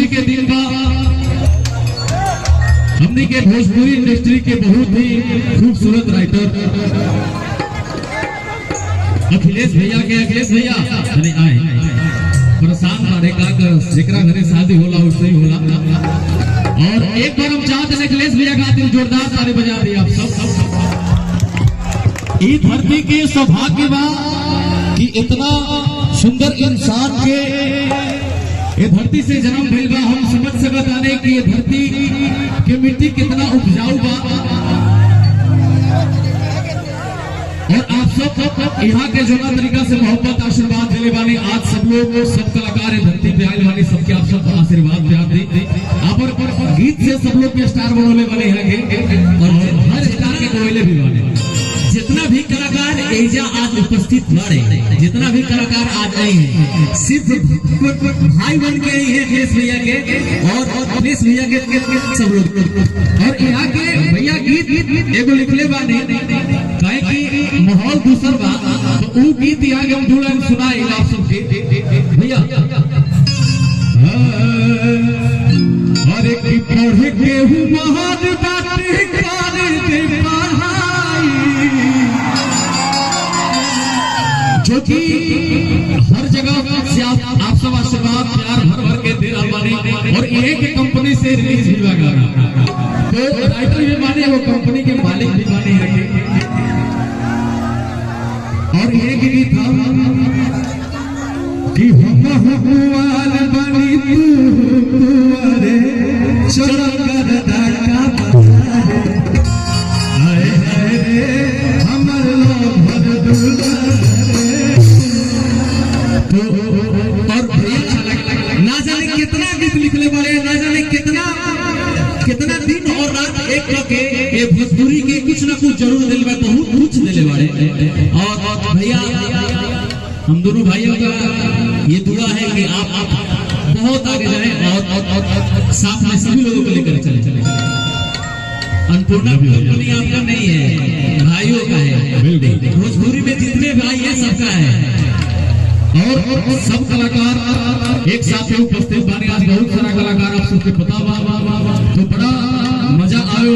खुशी के दिन बा। हमने के भोजपुरी इंडस्ट्री के बहुत ही खूबसूरत राइटर अखिलेश भैया अरे आए प्रशांत बारे का जेकरा घरे शादी होला उससे ही होला। और एक बार हम चाहते हैं अखिलेश भैया खातिर जोरदार ताली बजा दिए आप सब। ये धरती के सौभाग्य बा कि इतना सुंदर इंसान के ये धरती से जन्म भइल बा। हम समझ सकत आने कि ये धरती के मिट्टी कितना उपजाऊ बा। और आप सब यहाँ के जोना तरीका से मोहब्बत आशीर्वाद दिले बानी। आज सब लोग सब कलाकार है धरती पे आए बानी, सबके आप सब आशीर्वाद प्यार दी। आप गीत से सब लोग के स्टार बनोले बने हैं और हर स्टार के कोयले भी बने। जितना भी कलाकार एजा आज उपस्थित बारे, जितना भी कलाकार आज आए हैं सिर्फ भाई बन के ही है अखिलेश भैया के और अखिलेश भैया के सब लोग। और यहाँ के भैया गीत एगो लिखले बाने काहे कि माहौल दूसर बा, तो वो गीत आगे हम दुल्हन सुनाई आप सबके भैया। अरे की पढ़ के हूँ महान बातें करे पढ़ाई, जो कि हर जगह से आप सब आशीर्वाद प्यार भर भर के दे रहा बानी। और एक कंपनी से रिलीज भी लगा तो राइटर भी माने, वो कंपनी के मालिक भी माने रखे। और एक गीत था कि हम हुआल बनी तू अरे चोरा कर दाका हाय हाय रे हमर लो भर दुला। और ना जाने कितना गीत लिखले बड़े, ना जाने कितना दिन और रात एक करके ये भोजपुरी के कुछ ना कुछ जरूर दिल में बहुत कुछ दिले बड़े। और भैया हम दोनों भाइयों का ये दुआ है कि आप बहुत आगे जाएं और साथ में सभी लोगों को लेकर चले। अन्नपूर्णा कंपनी आपका नहीं है, भाइयों का है। भोजपुरी में जितने भाई है सबका है। और सब कलाकार एक साथ उपस्थित बानी। आज बहुत सारा कलाकार आप सबके पता बा, तो बड़ा मजा आयो।